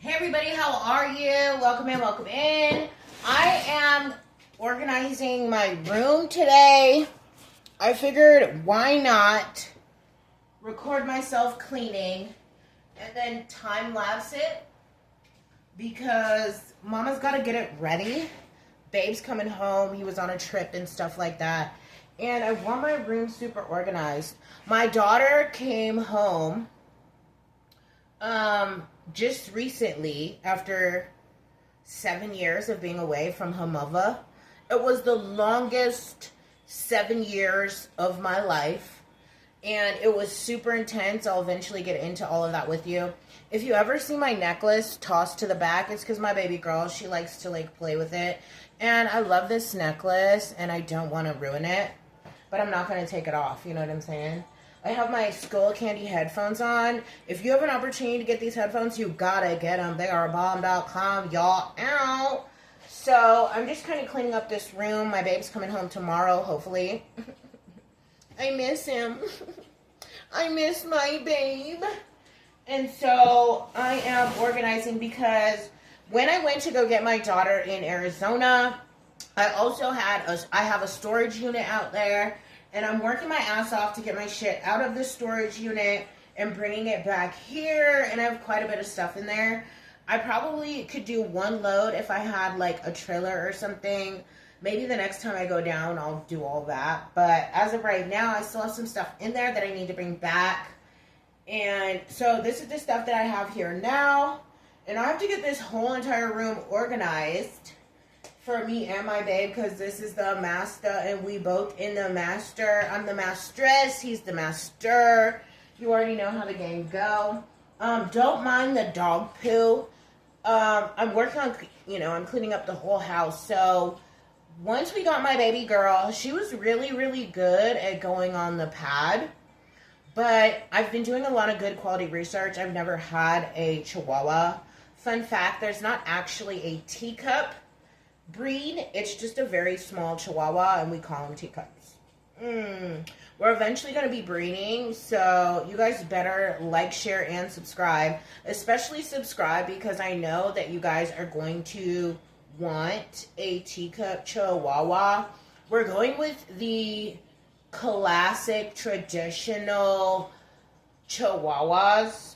Hey everybody, how are you? Welcome in, welcome in. I am organizing my room today. I figured why not record myself cleaning and then time lapse it because Mama's got to get it ready. Babe's coming home. He was on a trip and stuff like that. And I want my room super organized. My daughter came home just recently after 7 years of being away from her mother. It was the longest 7 years of my life, and it was super intense. I'll eventually get into all of that with you. If you ever see my necklace tossed to the back, it's because my baby girl, she likes to like play with it, and I love this necklace and I don't want to ruin it, but I'm not going to take it off, you know what I'm saying? I have my Skull Candy headphones on. If you have an opportunity to get these headphones, you gotta get them. They are bomb.com, y'all. Ow. So, I'm just kind of cleaning up this room. My babe's coming home tomorrow, hopefully. I miss him. I miss my babe. And so, I am organizing because when I went to go get my daughter in Arizona, I also I have a storage unit out there. And I'm working my ass off to get my shit out of the storage unit and bringing it back here. And I have quite a bit of stuff in there. I probably could do one load if I had like a trailer or something. Maybe the next time I go down, I'll do all that. But as of right now, I still have some stuff in there that I need to bring back. And so this is the stuff that I have here now. And I have to get this whole entire room organized for me and my babe, because this is the master and we both in the master. I'm the mastress, he's the master. You already know how the game go. Don't mind the dog poo. I'm working on, I'm cleaning up the whole house. So once we got my baby girl, she was really, really good at going on the pad. But I've been doing a lot of good quality research. I've never had a Chihuahua. Fun fact, there's not actually a teacup breed. It's just a very small Chihuahua, and we call them teacups. We're eventually going to be breeding, so you guys better like, share, and subscribe. Especially subscribe, because I know that you guys are going to want a teacup Chihuahua. We're going with the classic, traditional Chihuahuas.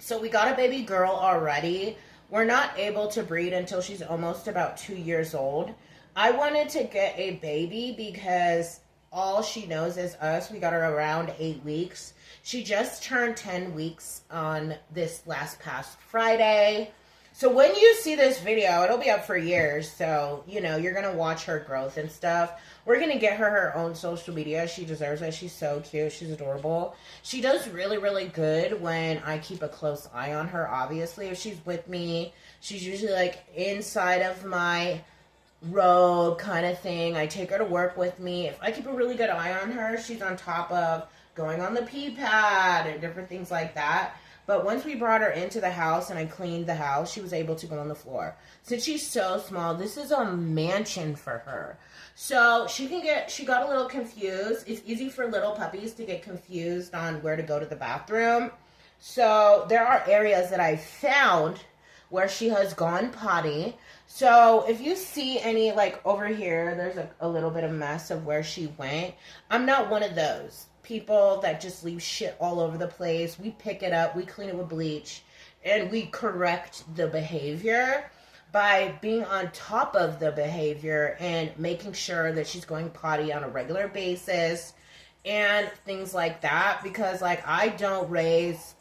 So we got a baby girl already. We're not able to breed until she's almost about 2 years old. I wanted to get a baby because all she knows is us. We got her around 8 weeks. She just turned 10 weeks on this past Friday. So when you see this video, it'll be up for years. So, you're going to watch her growth and stuff. We're going to get her own social media. She deserves it. She's so cute. She's adorable. She does really, really good when I keep a close eye on her, obviously. If she's with me, she's usually like inside of my robe kind of thing. I take her to work with me. If I keep a really good eye on her, she's on top of going on the pee pad and different things like that. But once we brought her into the house and I cleaned the house, she was able to go on the floor. Since she's so small, this is a mansion for her. So she got a little confused. It's easy for little puppies to get confused on where to go to the bathroom. So there are areas that I found where she has gone potty. So if you see any, like over here, there's a little bit of mess of where she went. I'm not one of those people that just leave shit all over the place. We pick it up, we clean it with bleach, and we correct the behavior by being on top of the behavior and making sure that she's going potty on a regular basis and things like that. Because like, I don't raise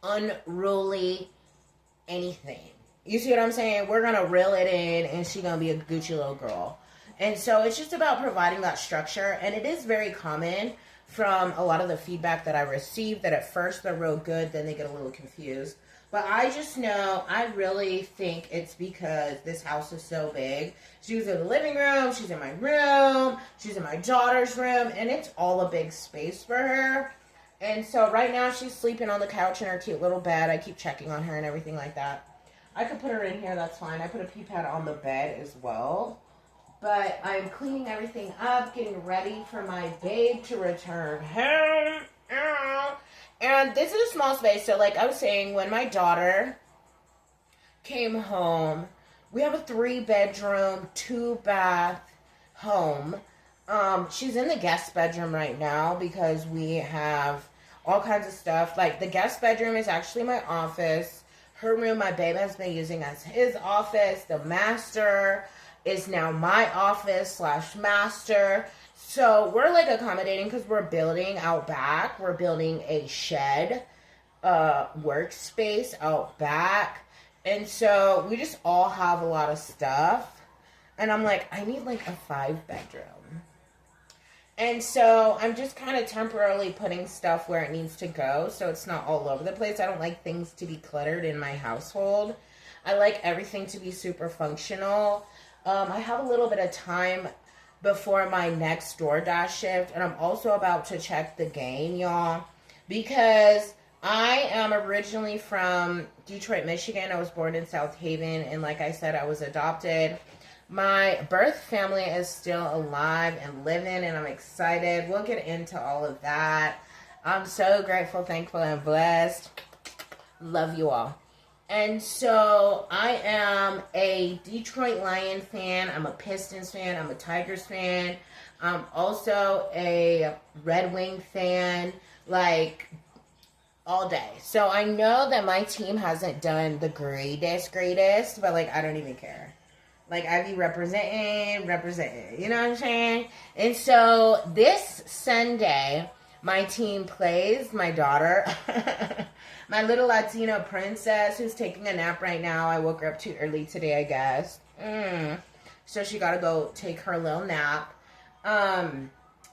unruly anything. You see what I'm saying? We're gonna reel it in and she's gonna be a Gucci little girl. And so it's just about providing that structure. And it is very common from a lot of the feedback that I received that at first they're real good, then they get a little confused. But I just know, I really think it's because this house is so big. She was in the living room, she's in my room, she's in my daughter's room, and it's all a big space for her. And so right now she's sleeping on the couch in her cute little bed. I keep checking on her and everything like that. I could put her in here, that's fine. I put a pee pad on the bed as well. But I'm cleaning everything up, getting ready for my babe to return home. And this is a small space. So like I was saying, when my daughter came home. We have a 3-bedroom, 2-bath home. She's in the guest bedroom right now because we have all kinds of stuff. Like, the guest bedroom is actually my office. Her room, my baby has been using as his office. The master is now my office / master. So we're like accommodating because we're building out back. We're building a shed, workspace out back. And so we just all have a lot of stuff. And I'm like, I need like a 5-bedroom. And so I'm just kind of temporarily putting stuff where it needs to go so it's not all over the place. I don't like things to be cluttered in my household. I like everything to be super functional. I have a little bit of time before my next DoorDash shift, and I'm also about to check the game, y'all, because I am originally from Detroit, Michigan. I was born in South Haven, and like I said, I was adopted. My birth family is still alive and living, and I'm excited. We'll get into all of that. I'm so grateful, thankful, and blessed. Love you all. And so I am a Detroit Lions fan. I'm a Pistons fan. I'm a Tigers fan. I'm also a Red Wing fan, like, all day. So I know that my team hasn't done the greatest, but, like, I don't even care. Like, I be representing, you know what I'm saying? And so this Sunday, my team plays my daughter, my little Latina princess who's taking a nap right now. I woke her up too early today, I guess. So she got to go take her little nap.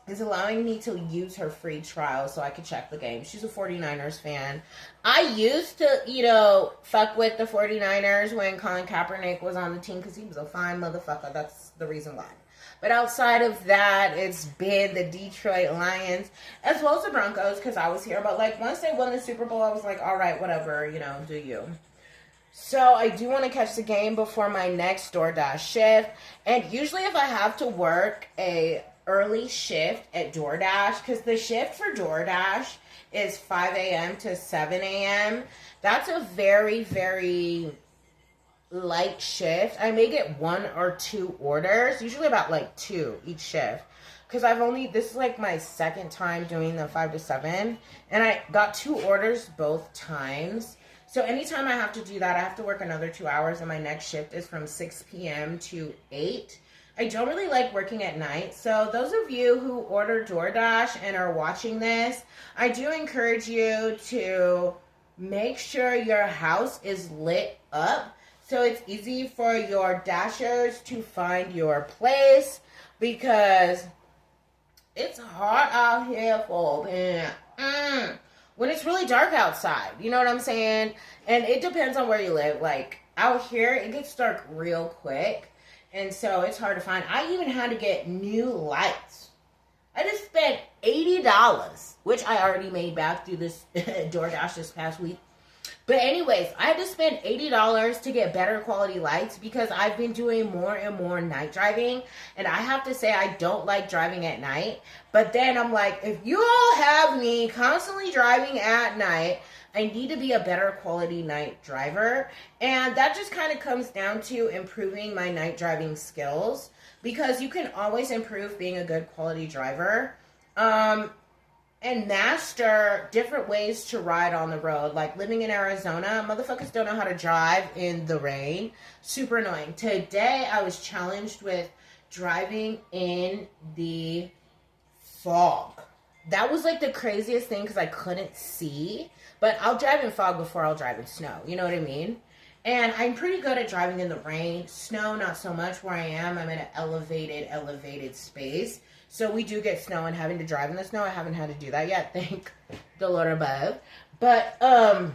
Is allowing me to use her free trial so I could check the game. She's a 49ers fan. I used to, fuck with the 49ers when Colin Kaepernick was on the team because he was a fine motherfucker. That's the reason why. But outside of that, it's been the Detroit Lions as well as the Broncos because I was here. But, like, once they won the Super Bowl, I was like, all right, whatever, do you. So I do want to catch the game before my next DoorDash shift. And usually if I have to work a early shift at DoorDash, because the shift for DoorDash is 5 a.m. to 7 a.m. That's a very, very light shift. I may get 1 or 2 orders, usually about like 2 each shift. Because this is like my second time doing the 5 to 7. And I got 2 orders both times. So anytime I have to do that, I have to work another 2 hours. And my next shift is from 6 p.m. to 8. I don't really like working at night. So those of you who order DoorDash and are watching this, I do encourage you to make sure your house is lit up so it's easy for your dashers to find your place because it's hot out here for when it's really dark outside. You know what I'm saying? And it depends on where you live. Like out here, it gets dark real quick. And so it's hard to find. I even had to get new lights. I just spent $80, which I already made back through this DoorDash this past week. But anyways, I had to spend $80 to get better quality lights because I've been doing more and more night driving. And I have to say I don't like driving at night. But then I'm like, if you all have me constantly driving at night, I need to be a better quality night driver. And that just kind of comes down to improving my night driving skills because you can always improve being a good quality driver. And master different ways to ride on the road. Like living in Arizona, motherfuckers don't know how to drive in the rain. Super annoying. Today, I was challenged with driving in the fog. That was like the craziest thing because I couldn't see. But I'll drive in fog before I'll drive in snow. You know what I mean? And I'm pretty good at driving in the rain. Snow, not so much where I am. I'm in an elevated space. So we do get snow and having to drive in the snow. I haven't had to do that yet. Thank the Lord above. But I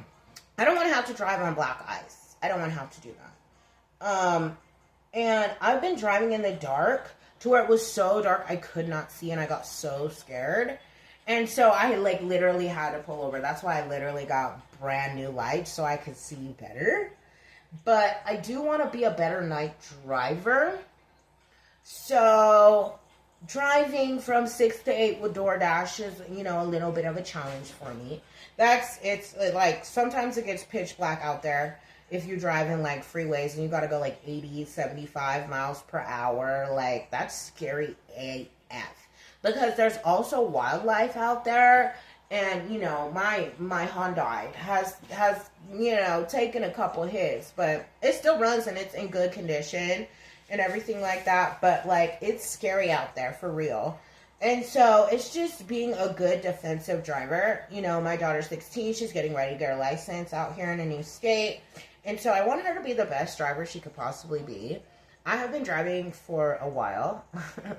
don't want to have to drive on black ice. I don't want to have to do that. And I've been driving in the dark to where it was so dark I could not see and I got so scared. And so I like literally had to pull over. That's why I literally got brand new lights so I could see better. But I do want to be a better night driver. So driving from 6 to 8 with DoorDash is, a little bit of a challenge for me. It's like sometimes it gets pitch black out there. if you drive in like freeways and you got to go like 80, 75 miles per hour, like that's scary AF. Because there's also wildlife out there. And, you know, my Hyundai has, you know, taken a couple hits, but it still runs and it's in good condition and everything like that. But, like, it's scary out there for real. And so it's just being a good defensive driver. You know, my daughter's 16. She's getting ready to get her license out here in a new state. And so I want her to be the best driver she could possibly be. I have been driving for a while,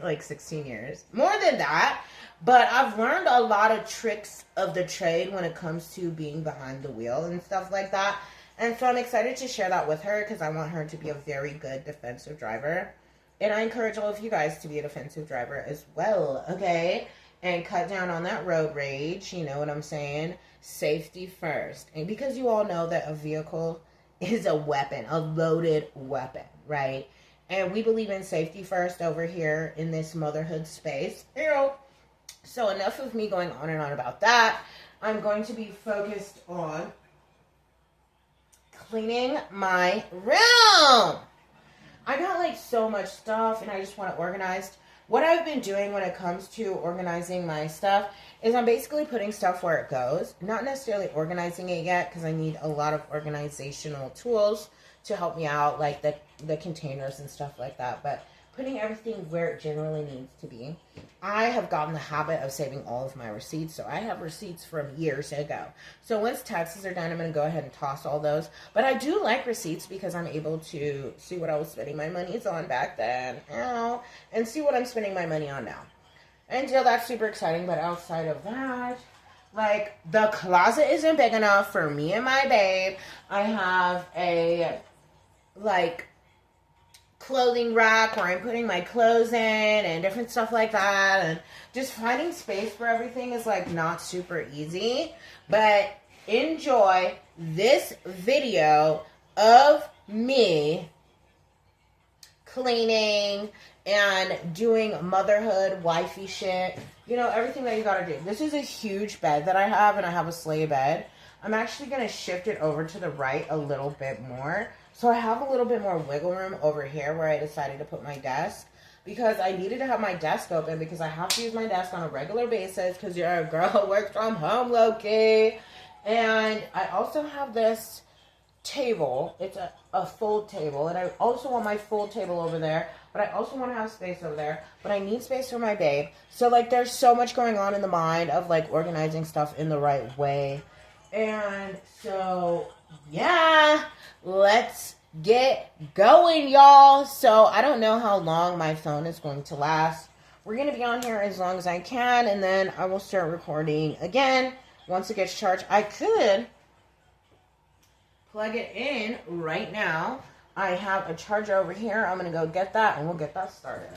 like 16 years. More than that. But I've learned a lot of tricks of the trade when it comes to being behind the wheel and stuff like that. And so I'm excited to share that with her because I want her to be a very good defensive driver. And I encourage all of you guys to be a defensive driver as well, okay? And cut down on that road rage, you know what I'm saying? Safety first. And because you all know that a vehicle is a weapon, a loaded weapon, right? And we believe in safety first over here in this motherhood space. You know, so enough of me going on and on about that. I'm going to be focused on cleaning my room. I got like so much stuff and I just want it organized. What I've been doing when it comes to organizing my stuff is I'm basically putting stuff where it goes. Not necessarily organizing it yet because I need a lot of organizational tools to help me out, like the containers and stuff like that. But putting everything where it generally needs to be. I have gotten the habit of saving all of my receipts, so I have receipts from years ago. So once taxes are done, I'm going to go ahead and toss all those. But I do like receipts because I'm able to see what I was spending my monies on back then, and see what I'm spending my money on now. And so that's super exciting, but outside of that, like, the closet isn't big enough for me and my babe. I have a, like, clothing rack where I'm putting my clothes in and different stuff like that, and just finding space for everything is like not super easy. But enjoy this video of me cleaning and doing motherhood wifey shit, you know, everything that you gotta do. This is a huge bed that I have, and I have a sleigh bed. I'm actually gonna shift it over to the right a little bit more. So I have a little bit more wiggle room over here where I decided to put my desk, because I needed to have my desk open because I have to use my desk on a regular basis because your girl works from home, low-key. And I also have this table. It's a full table, and I also want my full table over there, but I also want to have space over there, but I need space for my babe. So, like, there's so much going on in the mind of, like, organizing stuff in the right way. And so, yeah, let's get going, y'all. So I don't know how long my phone is going to last. We're going to be on here as long as I can, and then I will start recording again once it gets charged. I could plug it in right now. I have a charger over here. I'm going to go get that, and we'll get that started.